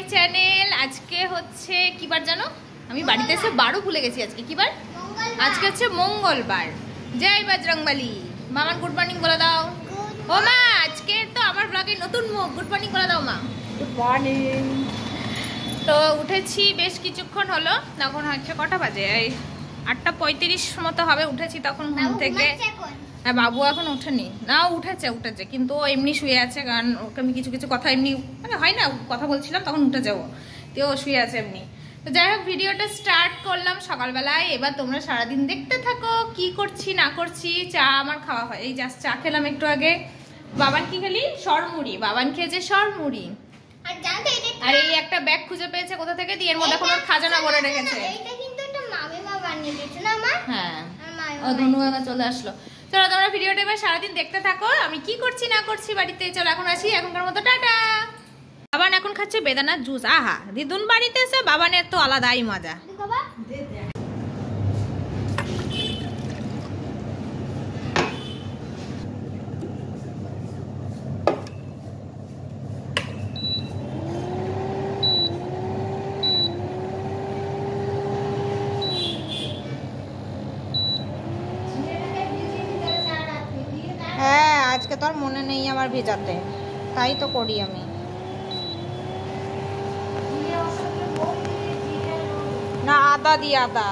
My channel. আজকে হচ্ছে কি বার জানো? আমি বাড়িতে এসে বারও ভুলে গেছি। আজকে কি বার? আজকে হচ্ছে মঙ্গলবার। জয় বজরংবলী। মামান গুড মর্নিং বলে দাও। ও মা, আজকে তো আমার ব্লগে নতুন মুখ। গুড মর্নিং বলে দাও মা। Good morning. তো উঠেছি বেশ কিছুক্ষণ হলো। তখন হচ্ছে কটা বাজে? এই 8:35 মতো হবে। উঠেছি তখন ঘুম থেকে। হ্যাঁ, বাবু এখন ওঠেনি। না, উঠেছে কিন্তু ও এমনি শুয়ে আছে। কারণ ওকে আমি কিছু কিছু কথা এমনি মানে হয় না, কথা বলছিলাম তখন উঠে যাবো, তো ও শুয়ে আছে এমনি। তো যাই হোক, ভিডিওটা স্টার্ট করলাম সকালবেলায়। এবার তোমরা সারাদিন দেখতে থাকো কি করছি না করছি। চা আমার খাওয়া হয়, এই জাস্ট চা খেলাম একটু আগে। বাবান কি খেলি? সরমুড়ি। বাবান খেয়েছে সরমুড়ি। আর এই একটা ব্যাগ খুঁজে পেয়েছে কোথা থেকে, দিয়ে এর মধ্যে কোনো খাজানা ভরে রেখেছে। হ্যাঁ, ও ধনু চলে আসলো। চলো তোমরা ভিডিওটা এবার সারাদিন দেখতে থাকো আমি কি করছি না করছি বাড়িতে। চলো এখন আসি, এখনকার মতো টাটা। বাবান এখন খাচ্ছে বেদানার জুস। আহা, দিদুন বাড়িতে এসে বাবানের তো আলাদাই মজা। হ্যাঁ, আজকে তো আর মনে নেই আমার ভেজাতে, তাই তো করি আমি। না, আদা দি আদা।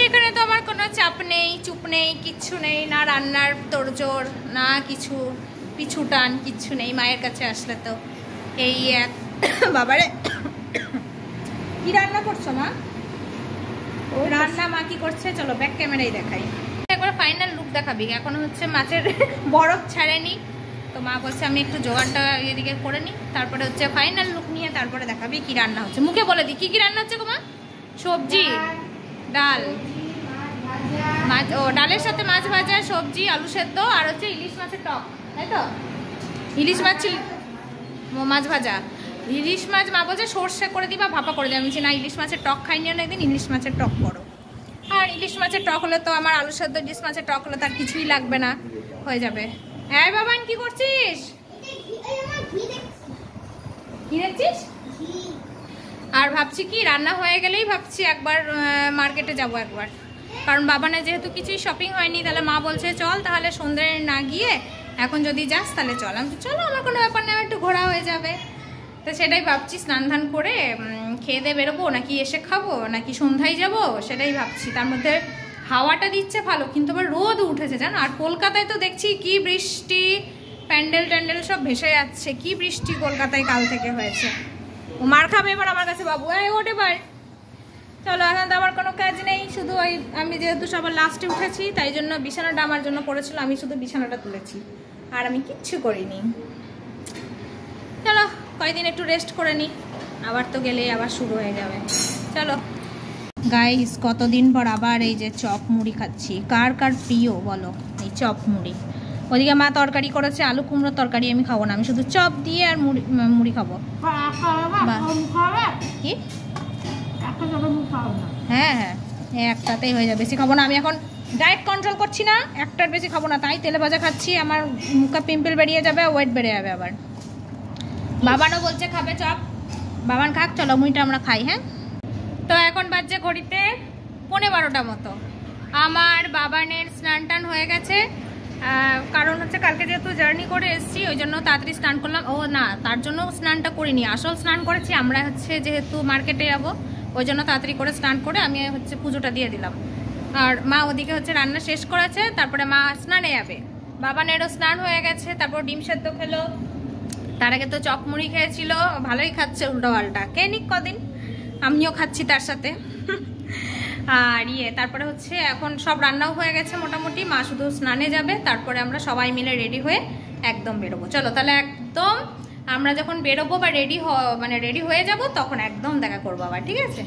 এখানে তো আমার কোনো চাপ নেই, চুপ নেই, কিচ্ছু নেই। না রান্নার তোড়জোড়, না কিছু পিছু টান, কিচ্ছু নেই। মায়ের কাছে আসলে তো এই এক। বাবারে, কি রান্না করছো মা? রান্না মা কি করছে চলো ব্যাক ক্যামেরায় দেখাই। একবার ফাইনাল লুক দেখাবি। এখন হচ্ছে মাছের বরফ ছাড়েনি, তো মা বলছে আমি একটু জোগাড়টা এদিকে করে নিই, তারপরে হচ্ছে ফাইনাল লুক নিয়ে তারপরে দেখাবি কি রান্না হচ্ছে। মুখে বলে দি কি কি রান্না হচ্ছে গো মা? সবজি, ডাল, মাছ। ও, ডালের সাথে মাছ ভাজা, সবজি, আলু সেদ্ধ, আর হচ্ছে ইলিশ মাছের টক, তাই তো? ইলিশ মাছ, মাছ ভাজা। ইলিশ মাছ মা বলছে সর্ষে করে দিবা, ভাপা করে দিবা। আমি বলছি না, ইলিশ মাছের টক খাইনি না একদিন, ইলিশ মাছের টক করো। আর ইলিশ মাছের টক হলে তো আমার আলু সেদ্ধ, ইলিশ মাছের টক হলে তার কিছুই লাগবে না, হয়ে যাবে। হ্যাঁ বাবান, কি করছিস? কি দেখছিস? আর ভাবছি কি রান্না হয়ে গেলেই ভাবছি একবার মার্কেটে যাব একবার, কারণ বাবানের যেহেতু কিছুই শপিং হয়নি। তাহলে মা বলছে চল তাহলে সন্ধ্যে না গিয়ে এখন যদি যাস তাহলে চল। আমি চলো, আমার কোনো ব্যাপার না, একটু ঘোরা হয়ে যাবে। তো সেটাই ভাবছি, স্নান ধান করে খেয়ে দিয়ে বেরোবো, নাকি এসে খাবো, নাকি সন্ধ্যায় যাব, সেটাই ভাবছি। তার মধ্যে হাওয়াটা দিচ্ছে ভালো, কিন্তু আবার রোদ উঠেছে জানো। আর কলকাতায় তো দেখছি কি বৃষ্টি, প্যান্ডেল ট্যান্ডেল সব ভেসে যাচ্ছে। কি বৃষ্টি কলকাতায় কাল থেকে হয়েছে। ও মার খাবে এবার আমার কাছে বাবু। এই ওঠ এবার। চলো, এখন তো আমার কোনো কাজ নেই, শুধু ওই আমি যেহেতু সবার লাস্টে উঠেছি তাই জন্য বিছানাটা আমার জন্য পড়েছিল, আমি শুধু বিছানাটা তুলেছি, আর আমি কিচ্ছু করিনি। চলো কয়েকদিন একটু রেস্ট করে নিই, আবার তো গেলেই আবার শুরু হয়ে যাবে। চলো গাইস, কতদিন পর আবার এই যে চপ মুড়ি খাচ্ছি। কার কার প্রিয় বলো এই চপ মুড়ি? ওদিকে মা তরকারি করেছে, আলু কুমড়োর তরকারি। আমি খাবো না, আমি শুধু চপ দিয়ে আর মুড়ি খাবো। কি? হ্যাঁ হ্যাঁ, একটাতেই হয়ে যাবে, বেশি খাবো না। আমি এখন ডায়েট কন্ট্রোল করছি না, একটার বেশি খাবো না, তাই তেলে ভাজা খাচ্ছি। আমার মুখে পিম্পল বেরিয়ে যাবে, ওয়েট বেড়ে যাবে আবার। বাবানও বলছে খাবে চপ, বাবান খাক। চলো মুড়িটা আমরা খাই। হ্যাঁ, তো এখন বাজছে ঘড়িতে 11:15 মতো। আমার বাবানের স্নান টান হয়ে গেছে, কারণ হচ্ছে কালকে যেহেতু জার্নি করে এসেছি ওই জন্য তাড়াতাড়ি স্নান করলাম। ও না, তার জন্য স্নানটা করিনি, আসল স্নান করেছি আমরা হচ্ছে যেহেতু মার্কেটে যাবো ওই জন্য তাড়াতাড়ি করে স্নান করে আমি হচ্ছে পুজোটা দিয়ে দিলাম। আর মা ওদিকে হচ্ছে রান্না শেষ করেছে, তারপরে মা স্নানে যাবে। বাবানেরও স্নান হয়ে গেছে, তারপর ডিম সেদ্ধ খেলো। তার আগে তো চপ মুড়ি খেয়েছিল, ভালোই খাচ্ছে উল্টো পাল্টা। কে নিক কদিন, আমিও খাচ্ছি তার সাথে। আর তারপরে হচ্ছে এখন সব রান্নাও হয়ে গেছে মোটামুটি। মা শুধু স্নানে যাবে, তারপরে আমরা সবাই মিলে রেডি হয়ে একদম বেরোবো। চলো তাহলে একদম আমরা যখন বেরোবো বা রেডি হয়ে যাব তখন একদম দেখা করবো আবার, ঠিক আছে?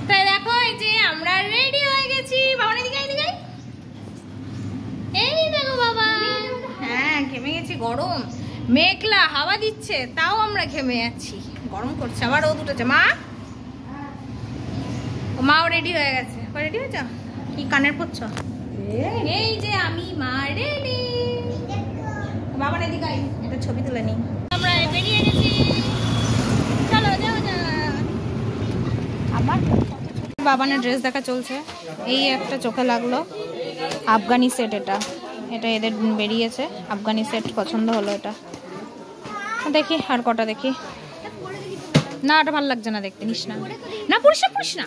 তাই দেখো এই যে আমরা রেডি হয়ে গেছি। বাবা এদিকে, এই দেখো বাবা। হ্যাঁ, ঘেমে গেছি গরম, মেঘলা হাওয়া দিচ্ছে, তাও আমরা ঘেমে যাচ্ছি, গরম করছে। আবার রোদ উঠেছে। মাও রেডি হয়ে গেছে। রেডি হয়েছ? কি কানের পরছ? এই যে আমি মা রেডি। বাবার এদিকে একটা ছবি তুলে নিই। আমরা বেরিয়ে গেছি, চলো যাও যা। আমার বাবানের ড্রেস দেখা চলছে। এই একটা চোখে লাগলো, আফগানি সেট। এটা এদের বেরিয়েছে, আফগানি সেট পছন্দ হলো। এটা দেখি আর কটা দেখি। না এটা ভালো লাগছে না দেখতে, নিস না। না পড়িস না, পড়িস না,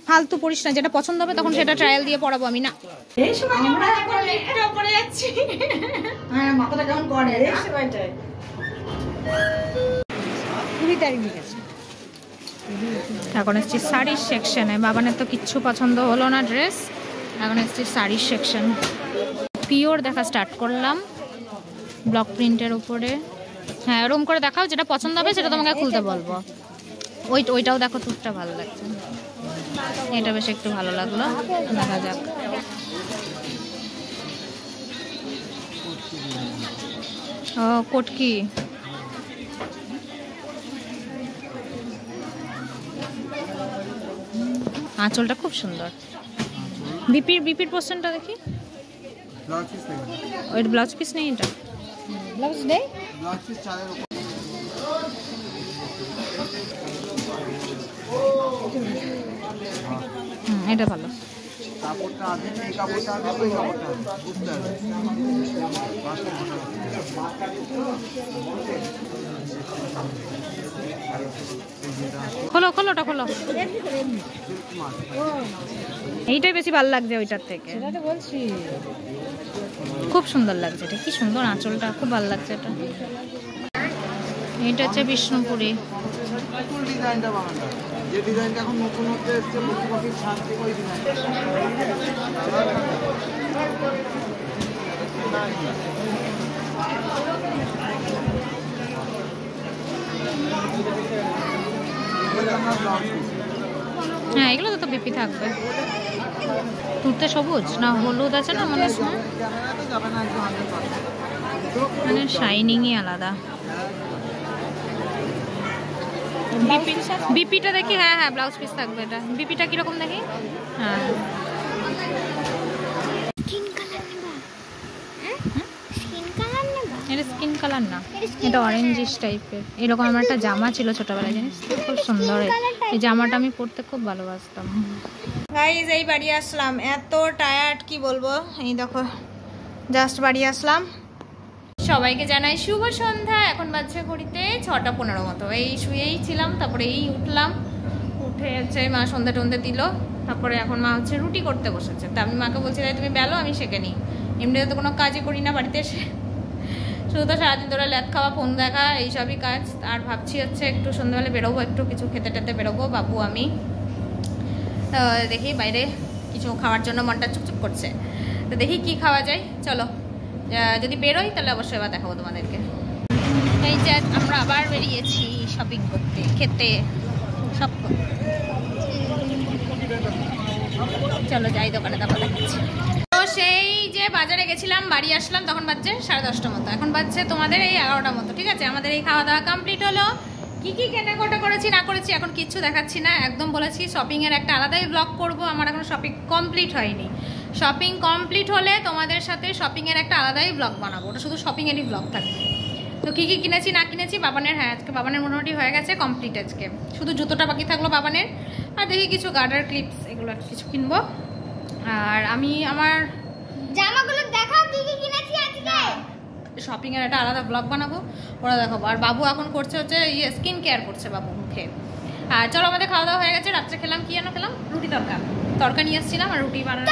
ফালতু পড়িস না। যেটা পছন্দ হবে তখন সেটা ট্রায়াল দিয়ে পড়াবো আমি। না আমরা এখন লিফটে উপরে যাচ্ছি। হ্যাঁ মাথাটা কেমন করে এই সময়টায়। 20 তারিখ গেছে। এখন এসছি শাড়ির সেকশনে। বাবানের তো কিচ্ছু পছন্দ হলো না ড্রেস। এখন এসছি শাড়ির সেকশন। পিওর দেখা স্টার্ট করলাম, ব্লক প্রিন্টের উপরে। হ্যাঁ ওরকম করে দেখাও, যেটা পছন্দ হবে সেটা তোমাকে খুলতে বলবো। ওইটাও দেখো, তুরটা ভালো লাগছে, এটা বেশ একটু ভালো লাগলো। দেখা যাক। ও কটকি, আঁচলটা খুব সুন্দর। বিপির পোর্শনটা দেখি। ওই ব্লাউজ পিস নেই, এটা ব্লাউজ নেই। এটা ভালো। খোলো খোলো, ওটা খোলো। এইটাই বেশি ভালো লাগছে ওইটার থেকে, বলছি। খুব সুন্দর লাগছে এটা, কি সুন্দর আঁচলটা, খুব ভালো লাগছে এটা। এটা হচ্ছে বিষ্ণুপুরি। যে ডিজাইনটা এখন নতুন হতে এসেছে, মুখোমুখি শান্তি ওই ডিজাইনটা। হ্যাঁ এগুলো তো বিপি থাকবে। তুলতে সবুজ না হলুদ আছে না মনে হচ্ছে, মানে শাইনিংই আলাদা। বিপিটা দেখি। হ্যাঁ হ্যাঁ ব্লাউজ পিস থাকবে এটা। বিপিটা কিরকম দেখি? হ্যাঁ এটা স্কিন কালার না, এটা অরেঞ্জিশ টাইপের। এরকম আমার একটা জামা ছিল ছোটবেলায়, জানিস তো, খুব সুন্দর। এই জামাটা আমি পরতে খুব ভালোবাসতাম। গাইজ এই বাড়ি আসলাম, এত টায়ার্ড কি বলবো। এই দেখো জাস্ট বাড়ি আসলাম। সবাইকে জানাই শুভ সন্ধ্যা। এখন বাজছে ঘড়িতে 6:15 মতো। এই শুয়েই ছিলাম, তারপরে এই উঠলাম। উঠে হচ্ছে মা সন্ধ্যা টন্ধে দিল। তারপরে এখন মা হচ্ছে রুটি করতে বসেছে। তা আমি মাকে বলছি তাই তুমি বেলো, আমি সেঁকে নিই। এমনিতে তো কোনো কাজই করি না বাড়িতে এসে, শুধু তো সারাদিন ধরে ল্যাদ খাওয়া, ফোন দেখা, এইসবই কাজ। আর ভাবছি হচ্ছে একটু সন্ধ্যাবেলা বেরোবো, একটু কিছু খেতে টেতে বেরোবো, বাবু আমি। তো দেখি বাইরে কিছু খাওয়ার জন্য মনটা চুপচুপ করছে। তো দেখি কি খাওয়া যায়, চলো। যদি বেরোই তাহলে অবশ্যই এবার দেখাবো তোমাদেরকে। এই যে আমরা আবার বেরিয়েছি শপিং করতে, খেতে, সব করতে। চলো যাই দোকানে, তারপর দেখাচ্ছি। তো সেই যে বাজারে গেছিলাম, বাড়ি আসলাম, তখন বাজছে 10:30 মতো। এখন বাজছে তোমাদের এই 11টা মতো। ঠিক আছে, আমাদের এই খাওয়া দাওয়া কমপ্লিট হলো। কি কি কেনাকাটা করেছি না করেছি এখন কিচ্ছু দেখাচ্ছি না, একদম বলেছি শপিংয়ের একটা আলাদাই ব্লগ করব। আমার এখন শপিং কমপ্লিট হয়নি। শপিং কমপ্লিট হলে তোমাদের সাথে শপিংয়ের একটা আলাদাই ব্লগ বানাবো, ওটা শুধু শপিংয়েরই ব্লগ থাকবে। তো কি কি কিনেছি না কিনেছি বাবানের, হ্যাঁ আজকে বাবানের মোটামুটি হয়ে গেছে কমপ্লিট। আজকে শুধু জুতোটা বাকি থাকলো বাবানের। আর দেখি কিছু গার্ডার ক্লিপস এগুলো কিছু কিনবো। আর আমি আমার জামাগুলো দেখাও কি কি কিনেছি আজকে। শপিংয়ের একটা আলাদা ব্লগ বানাবো, ওরা দেখাবো। আর বাবু এখন করছে হচ্ছে স্কিন কেয়ার করছে বাবু মুখে। আর চলো আমাদের খাওয়া দাওয়া হয়ে গেছে। রাত্রে খেলাম কি যেন খেলাম, রুটি তরকা নিয়ে এসেছিলাম আর রুটি বানানো।